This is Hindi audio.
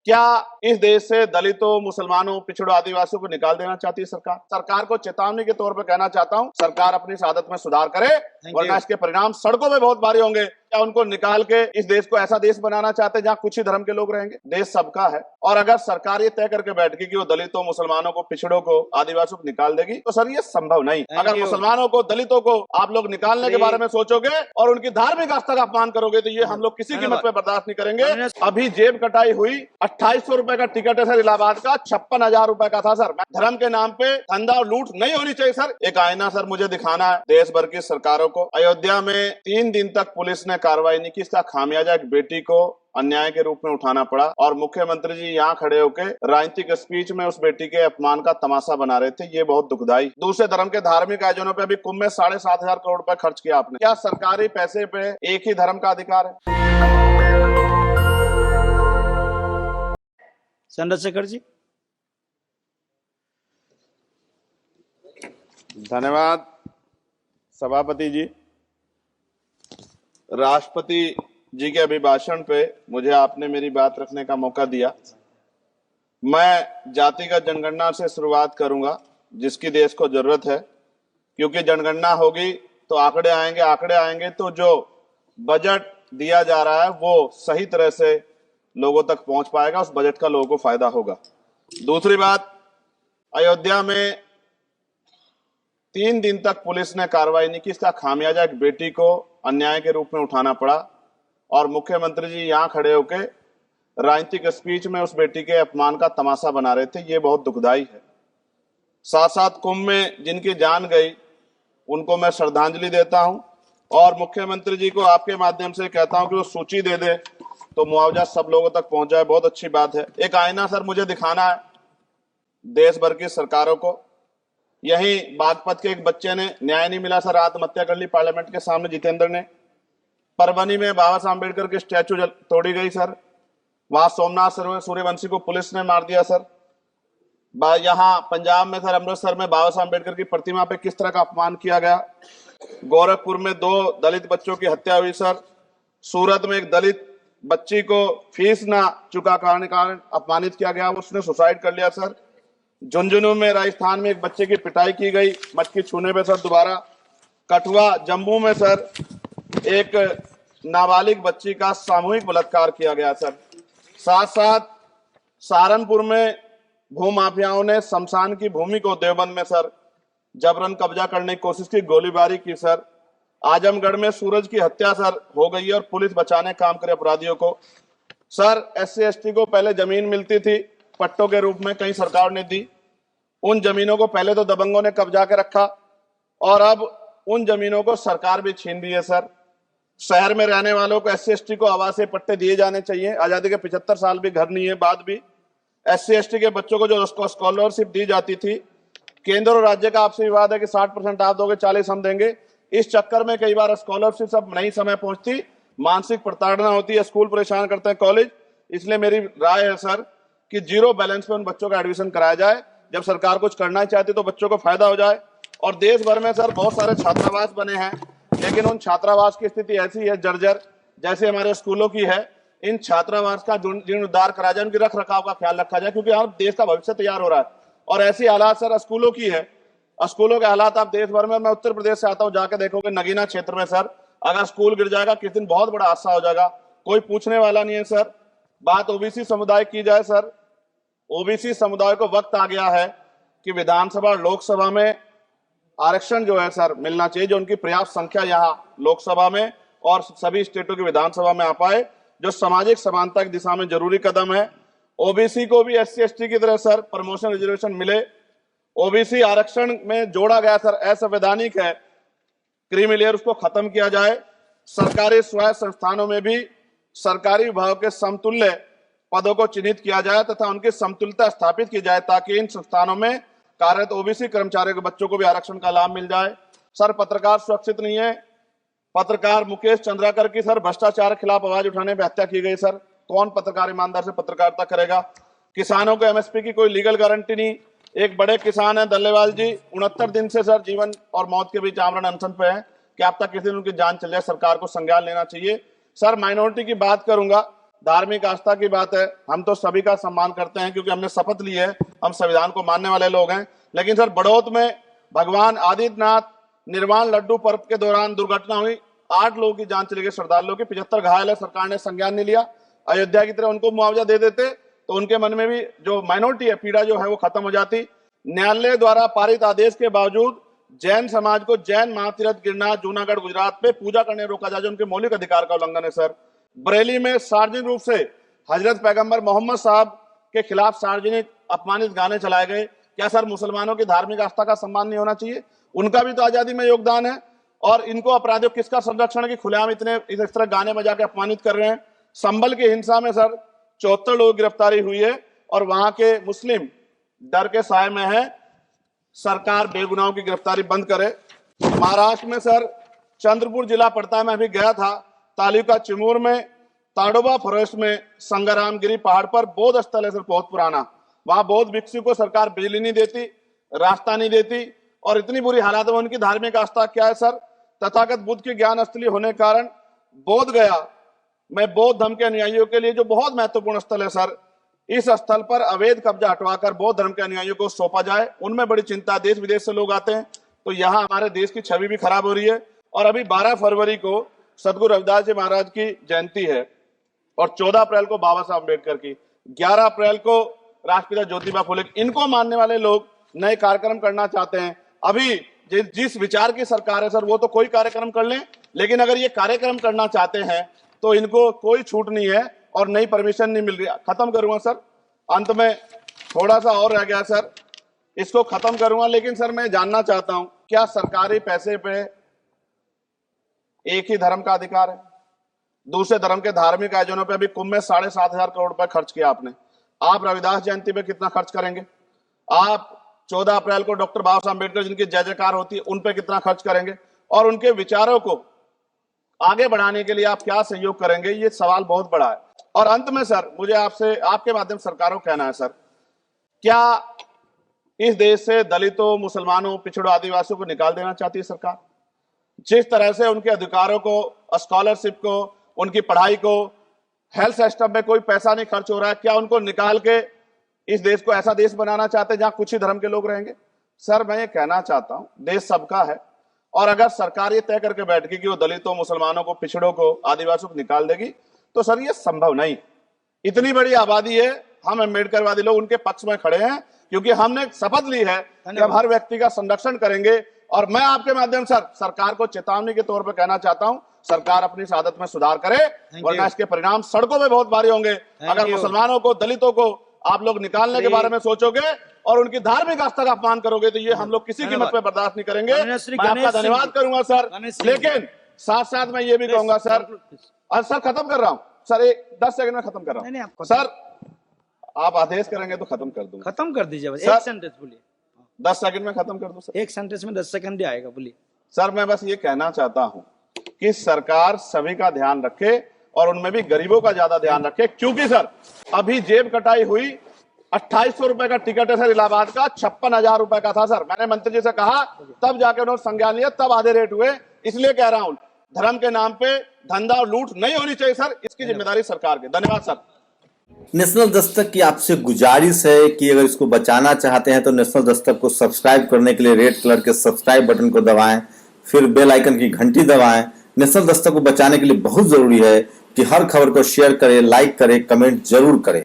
क्या इस देश से दलितों, मुसलमानों, पिछड़ों, आदिवासियों को निकाल देना चाहती है सरकार? सरकार को चेतावनी के तौर पर कहना चाहता हूं, सरकार अपनी इस आदत में सुधार करे, वरना इसके परिणाम सड़कों में बहुत भारी होंगे। क्या उनको निकाल के इस देश को ऐसा देश बनाना चाहते हैं जहां कुछ ही धर्म के लोग रहेंगे? देश सबका है। और अगर सरकार ये तय करके बैठ गई कि वो दलितों, मुसलमानों को, पिछड़ों को, आदिवासियों को निकाल देगी, तो सर ये संभव नहीं। अगर मुसलमानों को, दलितों को आप लोग निकालने के बारे में सोचोगे और उनकी धार्मिक आस्था का अपमान करोगे, तो ये हम लोग किसी कीमत पे बर्दाश्त नहीं करेंगे। अभी जेब कटाई हुई, 2800 रुपए का टिकट है सर इलाहाबाद का, 56,000 रुपए का था सर। धर्म के नाम पे धंधा और लूट नहीं होनी चाहिए सर। एक आईना सर मुझे दिखाना है देश भर की सरकारों को। अयोध्या में 3 दिन तक पुलिस ने कार्रवाई नहीं की, इसका खामियाजा एक बेटी को अन्याय के रूप में उठाना पड़ा और मुख्यमंत्री जी यहाँ खड़े होकर राजनीतिक स्पीच में उस बेटी के अपमान का तमाशा बना रहे थे। ये बहुत दुखदाई। दूसरे धर्म के धार्मिक आयोजनों पे अभी कुंभ में 7,500 करोड़ रुपए खर्च किया आपने। क्या सरकारी पैसे पे एक ही धर्म का अधिकार है? चंद्रशेखर जी। धन्यवाद सभापति जी। राष्ट्रपति जी के अभिभाषण पे मुझे आपने मेरी बात रखने का मौका दिया। मैं जातिगत जनगणना से शुरुआत करूंगा जिसकी देश को जरूरत है, क्योंकि जनगणना होगी तो आंकड़े आएंगे तो जो बजट दिया जा रहा है वो सही तरह से लोगों तक पहुंच पाएगा, उस बजट का लोगों को फायदा होगा। दूसरी बात, अयोध्या में 3 दिन तक पुलिस ने कार्रवाई नहीं की, इसका खामियाजा एक बेटी को अन्याय के रूप में उठाना पड़ा और मुख्यमंत्री जी यहाँ खड़े होकर राजनीतिक स्पीच में उस बेटी के अपमान का तमाशा बना रहे थे। ये बहुत दुखदाई है। साथ साथ कुंभ में जिनकी जान गई उनको मैं श्रद्धांजलि देता हूं और मुख्यमंत्री जी को आपके माध्यम से कहता हूं कि वो सूची दे दे तो मुआवजा सब लोगों तक पहुंच जाए। बहुत अच्छी बात है। एक आईना सर मुझे दिखाना है देश भर की सरकारों को। यही बागपत के एक बच्चे ने न्याय नहीं मिला सर, आत्महत्या कर ली पार्लियामेंट के सामने, जितेंद्र ने। परभनी में बाबा साहब अम्बेडकर की स्टैचू तोड़ी गई सर, वहां सोमनाथ सूर्यवंशी को पुलिस ने मार दिया सर। यहाँ पंजाब में सर, अमृतसर में बाबा साहब अम्बेडकर की प्रतिमा पे किस तरह का अपमान किया गया। गोरखपुर में 2 दलित बच्चों की हत्या हुई सर। सूरत में एक दलित बच्ची को फीस ना चुका कारण अपमानित किया गया, उसने सुसाइड कर लिया सर। झुंझुनू में राजस्थान में एक बच्चे की पिटाई की गई मटकी छूने पे सर दोबारा। कठुआ जम्मू में सर एक नाबालिग बच्ची का सामूहिक बलात्कार किया गया सर। साथ साथ सहारनपुर में भूमाफियाओं ने शमशान की भूमि को देवबंद में सर जबरन कब्जा करने की कोशिश की, गोलीबारी की सर। आजमगढ़ में सूरज की हत्या सर हो गई और पुलिस बचाने काम करे अपराधियों को। सर SC ST को पहले जमीन मिलती थी पट्टों के रूप में, कहीं सरकार ने दी। उन जमीनों को पहले तो दबंगों ने कब्जा के रखा और अब उन जमीनों को सरकार भी छीन रही है सर। शहर में रहने वालों को SC ST को आवासीय पट्टे दिए जाने चाहिए। आजादी के 75 साल भी घर नहीं है, बाद भी SC ST के बच्चों को जो स्कॉलरशिप दी जाती थी, केंद्र और राज्य का आपसे विवाद है कि 60% आप दोगे, 40 हम देंगे। इस चक्कर में कई बार स्कॉलरशिप सब नहीं समय पहुंचती, मानसिक प्रताड़ना होती है, स्कूल परेशान करते हैं, कॉलेज। इसलिए मेरी राय है सर कि 0 बैलेंस पे उन बच्चों का एडमिशन कराया जाए। जब सरकार कुछ करना ही चाहती तो बच्चों को फायदा हो जाए। और देश भर में सर बहुत सारे छात्रावास बने हैं, लेकिन उन छात्रावास की स्थिति ऐसी है जर्जर जैसे हमारे स्कूलों की है। इन छात्रावास का जीर्णोद्धार कराया जाए, उनकी रख रखाव का ख्याल रखा जाए, क्योंकि यहाँ देश का भविष्य तैयार हो रहा है। और ऐसी हालात सर स्कूलों की है। स्कूलों के हालात आप देश भर में, मैं उत्तर प्रदेश से आता हूँ, जाके देखोगे नगीना क्षेत्र में सर अगर स्कूल गिर जाएगा किस दिन बहुत बड़ा हादसा हो जाएगा, कोई पूछने वाला नहीं है सर। बात OBC समुदाय की जाए सर, OBC समुदाय को वक्त आ गया है कि विधानसभा और लोकसभा में आरक्षण जो है सर मिलना चाहिए, जो उनकी पर्याप्त संख्या यहाँ लोकसभा में और सभी स्टेटों की विधानसभा में आ पाए, जो सामाजिक समानता की दिशा में जरूरी कदम है। OBC को भी SC ST की तरह सर प्रमोशन रिजर्वेशन मिले। OBC आरक्षण में जोड़ा गया सर असंवैधानिक है, क्रीमी लेयर उसको खत्म किया जाए। सरकारी स्वायत्त संस्थानों में भी सरकारी विभागों के समतुल्य पदों को चिन्हित किया जाए तथा उनकी समतुल्यता स्थापित की जाए, ताकि इन संस्थानों में कार्यरत OBC कर्मचारियों के बच्चों को भी आरक्षण का लाभ मिल जाए। सर पत्रकार सुरक्षित नहीं है। पत्रकार मुकेश चंद्राकर की सर भ्रष्टाचार के खिलाफ आवाज उठाने पर हत्या की गई सर। कौन पत्रकार ईमानदार से पत्रकारिता करेगा? किसानों को MSP की कोई लीगल गारंटी नहीं। एक बड़े किसान है दल्लेवाल जी, 69 दिन से सर जीवन और मौत के बीच आमरण अनशन पे है कि अब तक किसी दिन उनकी जान चल जाए, सरकार को संज्ञान लेना चाहिए। सर माइनॉरिटी की बात करूंगा, धार्मिक आस्था की बात है, हम तो सभी का सम्मान करते हैं क्योंकि हमने शपथ ली है, हम संविधान को मानने वाले लोग हैं। लेकिन सर बड़ौत में भगवान आदित्यनाथ निर्वाण लड्डू पर्व के दौरान दुर्घटना हुई, 8 लोगों की जान चली गई, श्रद्धालुओं की 75 घायल है, सरकार ने संज्ञान नहीं लिया। अयोध्या की तरह उनको मुआवजा दे देते तो उनके मन में भी जो माइनॉरिटी है पीड़ा जो है वो खत्म हो जाती। न्यायालय द्वारा पारित आदेश के बावजूद जैन समाज को जैन महातीर्थ गिरनार जूनागढ़ गुजरात पे पूजा करने रोका जाए, जो उनके मौलिक अधिकार का उल्लंघन है। सर बरेली में सार्वजनिक रूप से हजरत पैगंबर मोहम्मद साहब के खिलाफ सार्वजनिक अपमानित गाने चलाए गए। क्या सर मुसलमानों की धार्मिक आस्था का सम्मान नहीं होना चाहिए? उनका भी तो आजादी में योगदान है। और इनको अपराधियों किसका संरक्षण की खुलेआम इस तरह गाने बजा के अपमानित कर रहे हैं। संभल की हिंसा में सर 74 लोगों की गिरफ्तारी हुई है और वहां के मुस्लिम डर के साए में है। सरकार बेगुनाहों की गिरफ्तारी बंद करे। महाराष्ट्र में सर चंद्रपुर जिला पड़ता है, मैं अभी गया था, तालुका चिमूर में ताडोबा फॉरेस्ट में संग्रामगिरी पहाड़ पर बौद्ध स्थल है सर, बहुत पुराना। वहां बौद्ध भिक्षु को सरकार बिजली नहीं देती, रास्ता नहीं देती और इतनी बुरी हालत में उनकी धार्मिक आस्था क्या है सर? तथागत बुद्ध की ज्ञान स्थली होने के कारण बोध गया में बौद्ध धर्म के अनुयायियों के लिए जो बहुत महत्वपूर्ण स्थल है सर, इस स्थल पर अवैध कब्जा हटवाकर बौद्ध धर्म के अनुयायियों को सौंपा जाए। उनमें बड़ी चिंता, देश विदेश से लोग आते हैं, तो यहाँ हमारे देश की छवि भी खराब हो रही है। और अभी 12 फरवरी को सदगुरु रविदास जी महाराज की जयंती है और 14 अप्रैल को बाबा साहब अम्बेडकर की, 11 अप्रैल को राष्ट्रपिता ज्योतिबा फुले। इनको मानने वाले लोग नए कार्यक्रम करना चाहते हैं। अभी जिस विचार की सरकार है सर, वो तो कोई कार्यक्रम कर लें, लेकिन अगर ये कार्यक्रम करना चाहते हैं तो इनको कोई छूट नहीं है और नई परमिशन नहीं मिल रही। खत्म करूंगा सर, अंत में थोड़ा सा और रह गया सर, इसको खत्म करूंगा। लेकिन सर मैं जानना चाहता हूं, क्या सरकारी पैसे पे एक ही धर्म का अधिकार है? दूसरे धर्म के धार्मिक आयोजनों पे अभी कुंभ में 7,500 करोड़ रुपए खर्च किया आपने। आप रविदास जयंती पे कितना खर्च करेंगे? आप 14 अप्रैल को डॉक्टर बाबा साहब अम्बेडकर जिनकी जय जयकार होती है उन पे कितना खर्च करेंगे? और उनके विचारों को आगे बढ़ाने के लिए आप क्या सहयोग करेंगे? ये सवाल बहुत बड़ा है। और अंत में सर मुझे आपसे, आपके माध्यम से सरकारों को कहना है सर, क्या इस देश से दलितों, मुसलमानों, पिछड़ों, आदिवासियों को निकाल देना चाहती है सरकार? जिस तरह से उनके अधिकारों को, स्कॉलरशिप को, उनकी पढ़ाई को, हेल्थ सिस्टम में कोई पैसा नहीं खर्च हो रहा है, क्या उनको निकाल के इस देश को ऐसा देश बनाना चाहते हैं जहां कुछ ही धर्म के लोग रहेंगे? सर मैं ये कहना चाहता हूं, देश सबका है और अगर सरकार ये तय करके बैठ गई कि वो दलितों, मुसलमानों को, पिछड़ों को, आदिवासियों को निकाल देगी, तो सर ये संभव नहीं। इतनी बड़ी आबादी है, हम अम्बेडकरवादी लोग उनके पक्ष में खड़े हैं क्योंकि हमने शपथ ली है कि हम हर व्यक्ति का संरक्षण करेंगे। और मैं आपके माध्यम से सरकार को चेतावनी के तौर पर कहना चाहता हूं, सरकार अपनी इस आदत में सुधार करे वरना इसके परिणाम सड़कों में बहुत भारी होंगे। अगर मुसलमानों को, दलितों को आप लोग निकालने के बारे में सोचोगे और उनकी धार्मिक आस्था का अपमान करोगे तो ये हम लोग किसी कीमत पे बर्दाश्त नहीं करेंगे। मैं आपका धन्यवाद करूंगा सर, लेकिन साथ साथ मैं ये भी कहूंगा सर, और सर खत्म कर रहा हूं सर, 10 सेकंड में खत्म कर रहा हूं सर, आप आदेश करेंगे तो खत्म कर दूंगा। खत्म कर दीजिए, एक सेंटेंस बोलिए। 10 सेकंड में खत्म कर दूं सर? एक सेंटेंस में 10 सेकंड ही आएगा, बोलिए सर। मैं बस ये कहना चाहता हूं कि सरकार सभी का ध्यान रखे और उनमें भी गरीबों का ज्यादा ध्यान रखे, क्योंकि सर अभी जेब कटाई हुई, 2800 रुपए का टिकट है सर इलाहाबाद का, 56,000 रुपए का था सर। मैंने मंत्री जी से कहा, तब जाके उन्होंने संज्ञान लिया, तब आधे रेट हुए। इसलिए कह रहा हूं, धर्म के नाम पे धंधा और लूट नहीं होनी चाहिए सर, इसकी जिम्मेदारी सरकार की। धन्यवाद सर। नेशनल दस्तक की आपसे गुजारिश है कि अगर इसको बचाना चाहते हैं तो नेशनल दस्तक को सब्सक्राइब करने के लिए रेड कलर के सब्सक्राइब बटन को दबाएं, फिर बेल आइकन की घंटी दबाएं। नेशनल दस्तक को बचाने के लिए बहुत जरूरी है कि हर खबर को शेयर करें, लाइक करें, कमेंट जरूर करें।